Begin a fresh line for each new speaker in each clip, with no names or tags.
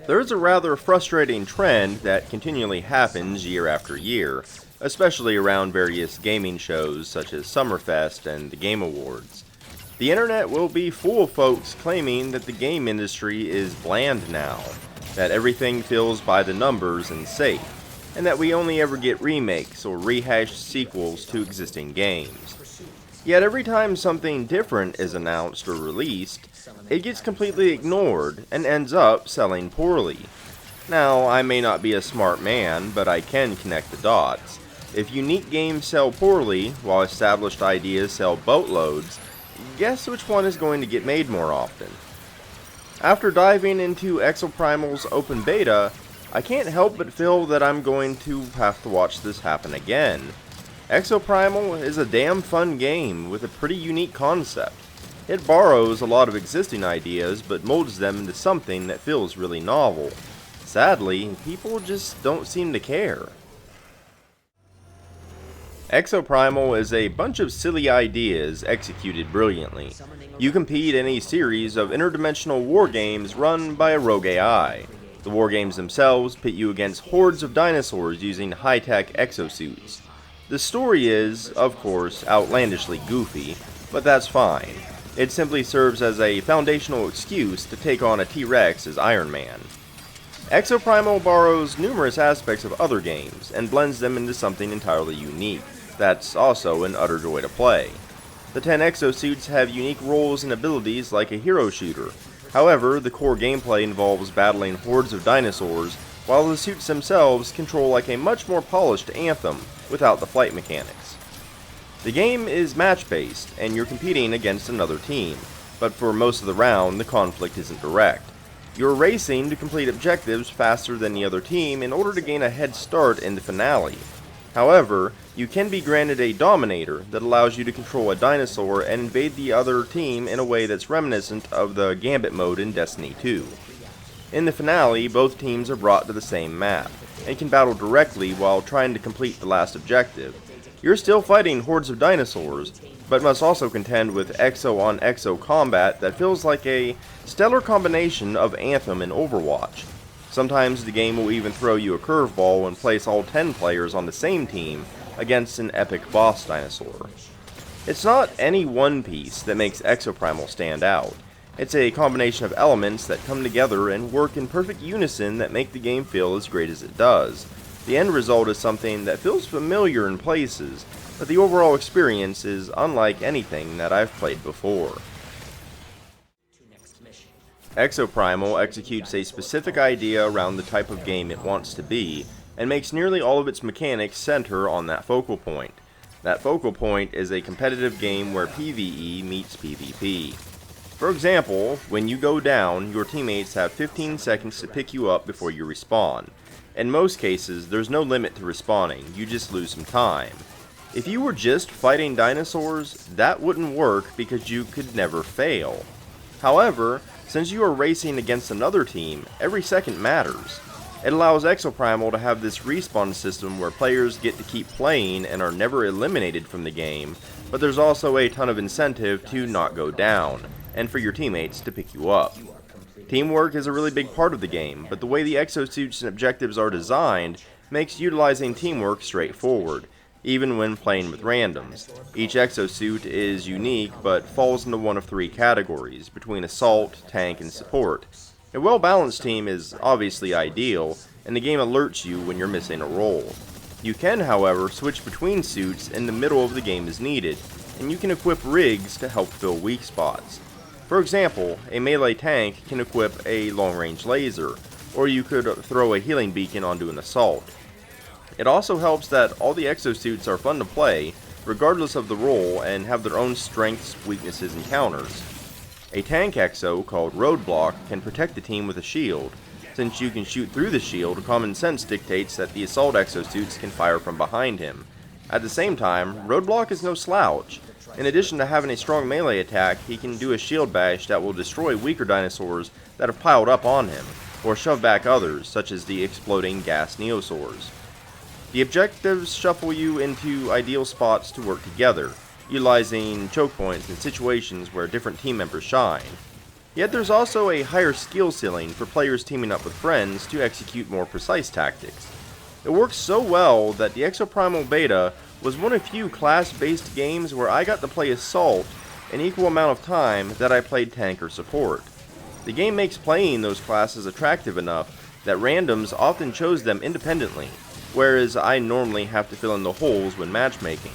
There is a rather frustrating trend that continually happens year after year, especially around various gaming shows such as Summerfest and the Game Awards. The internet will be full of folks claiming that the game industry is bland now, that everything feels by the numbers and safe, and that we only ever get remakes or rehashed sequels to existing games. Yet every time something different is announced or released, it gets completely ignored and ends up selling poorly. Now, I may not be a smart man, but I can connect the dots. If unique games sell poorly, while established ideas sell boatloads, guess which one is going to get made more often? After diving into Exoprimal's open beta, I can't help but feel that I'm going to have to watch this happen again. Exoprimal is a damn fun game with a pretty unique concept. It borrows a lot of existing ideas but molds them into something that feels really novel. Sadly, people just don't seem to care. Exoprimal is a bunch of silly ideas executed brilliantly. You compete in a series of interdimensional war games run by a rogue AI. The war games themselves pit you against hordes of dinosaurs using high-tech exosuits. The story is, of course, outlandishly goofy, but that's fine. It simply serves as a foundational excuse to take on a T-Rex as Iron Man. Exoprimal borrows numerous aspects of other games and blends them into something entirely unique. That's also an utter joy to play. The 10 exosuits have unique roles and abilities like a hero shooter. However, the core gameplay involves battling hordes of dinosaurs, while the suits themselves control like a much more polished Anthem without the flight mechanics. The game is match-based, and you're competing against another team, but for most of the round, the conflict isn't direct. You're racing to complete objectives faster than the other team in order to gain a head start in the finale. However, you can be granted a Dominator that allows you to control a dinosaur and invade the other team in a way that's reminiscent of the Gambit mode in Destiny 2. In the finale, both teams are brought to the same map, and can battle directly while trying to complete the last objective. You're still fighting hordes of dinosaurs, but must also contend with exo-on-exo combat that feels like a stellar combination of Anthem and Overwatch. Sometimes the game will even throw you a curveball and place all 10 players on the same team against an epic boss dinosaur. It's not any one piece that makes Exoprimal stand out. It's a combination of elements that come together and work in perfect unison that make the game feel as great as it does. The end result is something that feels familiar in places, but the overall experience is unlike anything that I've played before. Exoprimal executes a specific idea around the type of game it wants to be, and makes nearly all of its mechanics center on that focal point. That focal point is a competitive game where PvE meets PvP. For example, when you go down, your teammates have 15 seconds to pick you up before you respawn. In most cases, there's no limit to respawning, you just lose some time. If you were just fighting dinosaurs, that wouldn't work because you could never fail. However, since you are racing against another team, every second matters. It allows Exoprimal to have this respawn system where players get to keep playing and are never eliminated from the game, but there's also a ton of incentive to not go down, and for your teammates to pick you up. Teamwork is a really big part of the game, but the way the exosuits and objectives are designed makes utilizing teamwork straightforward, even when playing with randoms. Each exosuit is unique, but falls into one of three categories, between assault, tank, and support. A well-balanced team is obviously ideal, and the game alerts you when you're missing a role. You can, however, switch between suits in the middle of the game as needed, and you can equip rigs to help fill weak spots. For example, a melee tank can equip a long-range laser, or you could throw a healing beacon onto an assault. It also helps that all the exosuits are fun to play, regardless of the role, and have their own strengths, weaknesses, and counters. A tank exo, called Roadblock, can protect the team with a shield. Since you can shoot through the shield, common sense dictates that the assault exosuits can fire from behind him. At the same time, Roadblock is no slouch. In addition to having a strong melee attack, he can do a shield bash that will destroy weaker dinosaurs that have piled up on him, or shove back others, such as the exploding gas neosaurs. The objectives shuffle you into ideal spots to work together, utilizing choke points in situations where different team members shine. Yet there's also a higher skill ceiling for players teaming up with friends to execute more precise tactics. It works so well that the Exoprimal Beta was one of few class-based games where I got to play Assault an equal amount of time that I played Tank or Support. The game makes playing those classes attractive enough that randoms often chose them independently, whereas I normally have to fill in the holes when matchmaking.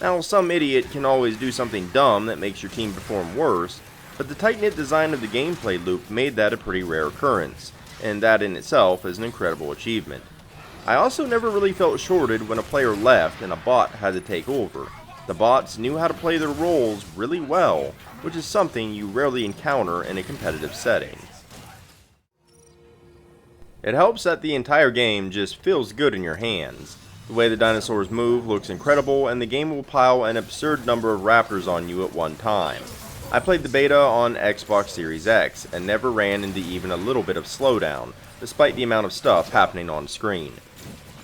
Now, some idiot can always do something dumb that makes your team perform worse, but the tight-knit design of the gameplay loop made that a pretty rare occurrence, and that in itself is an incredible achievement. I also never really felt shorted when a player left and a bot had to take over. The bots knew how to play their roles really well, which is something you rarely encounter in a competitive setting. It helps that the entire game just feels good in your hands. The way the dinosaurs move looks incredible, and the game will pile an absurd number of raptors on you at one time. I played the beta on Xbox Series X, and never ran into even a little bit of slowdown, despite the amount of stuff happening on screen.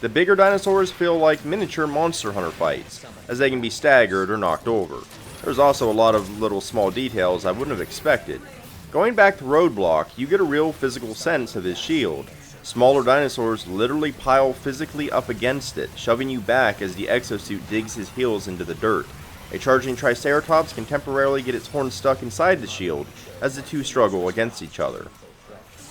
The bigger dinosaurs feel like miniature Monster Hunter fights, as they can be staggered or knocked over. There's also a lot of little small details I wouldn't have expected. Going back to Roadblock, you get a real physical sense of his shield. Smaller dinosaurs literally pile physically up against it, shoving you back as the exosuit digs his heels into the dirt. A charging Triceratops can temporarily get its horns stuck inside the shield, as the two struggle against each other.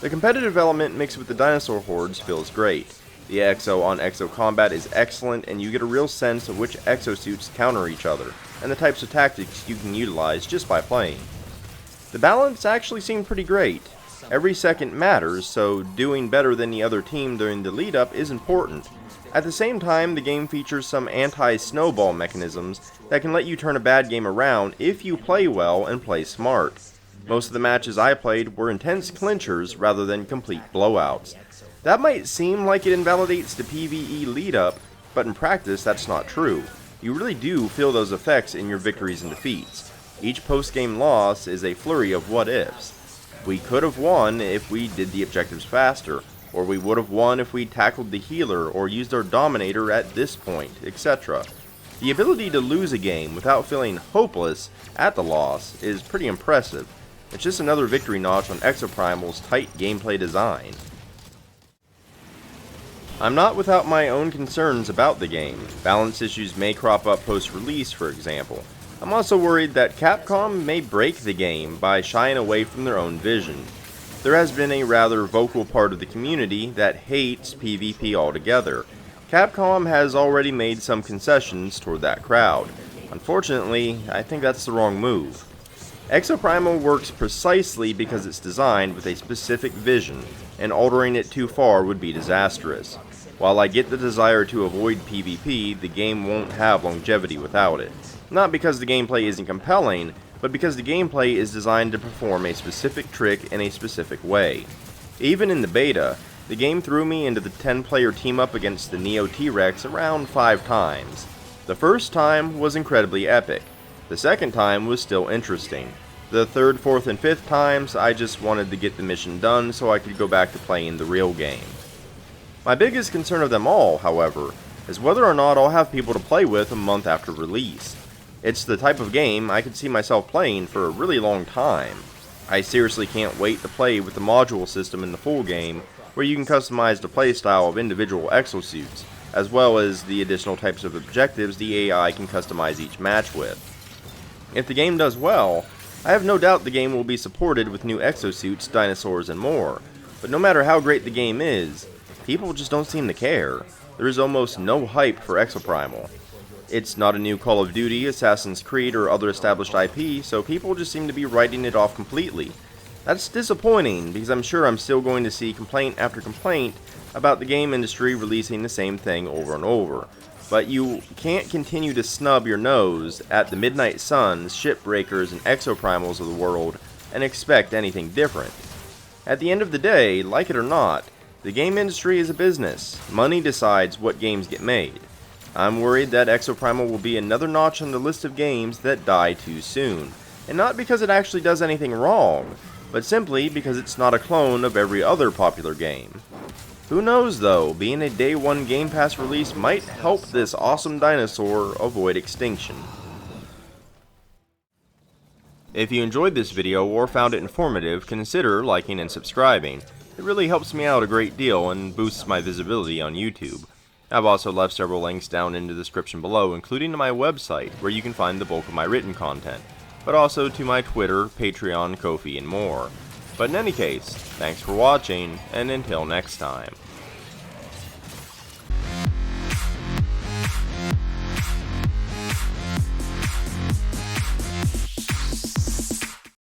The competitive element mixed with the dinosaur hordes feels great. The exo on exo combat is excellent, and you get a real sense of which exosuits counter each other, and the types of tactics you can utilize just by playing. The balance actually seemed pretty great. Every second matters, so doing better than the other team during the lead up is important. At the same time, the game features some anti-snowball mechanisms that can let you turn a bad game around if you play well and play smart. Most of the matches I played were intense clinchers rather than complete blowouts. That might seem like it invalidates the PvE lead up, but in practice that's not true. You really do feel those effects in your victories and defeats. Each post-game loss is a flurry of what-ifs. We could have won if we did the objectives faster, or we would have won if we tackled the healer or used our dominator at this point, etc. The ability to lose a game without feeling hopeless at the loss is pretty impressive. It's just another victory notch on Exoprimal's tight gameplay design. I'm not without my own concerns about the game. Balance issues may crop up post-release, for example. I'm also worried that Capcom may break the game by shying away from their own vision. There has been a rather vocal part of the community that hates PvP altogether. Capcom has already made some concessions toward that crowd. Unfortunately, I think that's the wrong move. Exoprimal works precisely because it's designed with a specific vision, and altering it too far would be disastrous. While I get the desire to avoid PvP, the game won't have longevity without it. Not because the gameplay isn't compelling, but because the gameplay is designed to perform a specific trick in a specific way. Even in the beta, the game threw me into the 10-player team-up against the Neo T-Rex around 5 times. The first time was incredibly epic. The second time was still interesting. The third, fourth, and fifth times, I just wanted to get the mission done so I could go back to playing the real game. My biggest concern of them all, however, is whether or not I'll have people to play with a month after release. It's the type of game I could see myself playing for a really long time. I seriously can't wait to play with the module system in the full game, where you can customize the playstyle of individual exosuits, as well as the additional types of objectives the AI can customize each match with. If the game does well, I have no doubt the game will be supported with new exosuits, dinosaurs, and more, but no matter how great the game is, people just don't seem to care. There is almost no hype for Exoprimal. It's not a new Call of Duty, Assassin's Creed, or other established IP, so people just seem to be writing it off completely. That's disappointing, because I'm sure I'm still going to see complaint after complaint about the game industry releasing the same thing over and over. But you can't continue to snub your nose at the Midnight Suns, Shipbreakers, and Exoprimals of the world and expect anything different. At the end of the day, like it or not, the game industry is a business. Money decides what games get made. I'm worried that Exoprimal will be another notch on the list of games that die too soon, and not because it actually does anything wrong, but simply because it's not a clone of every other popular game. Who knows though, being a day one Game Pass release might help this awesome dinosaur avoid extinction. If you enjoyed this video or found it informative, consider liking and subscribing. It really helps me out a great deal and boosts my visibility on YouTube. I've also left several links down in the description below, including to my website, where you can find the bulk of my written content, but also to my Twitter, Patreon, Ko-fi, and more. But in any case, thanks for watching, and until next time.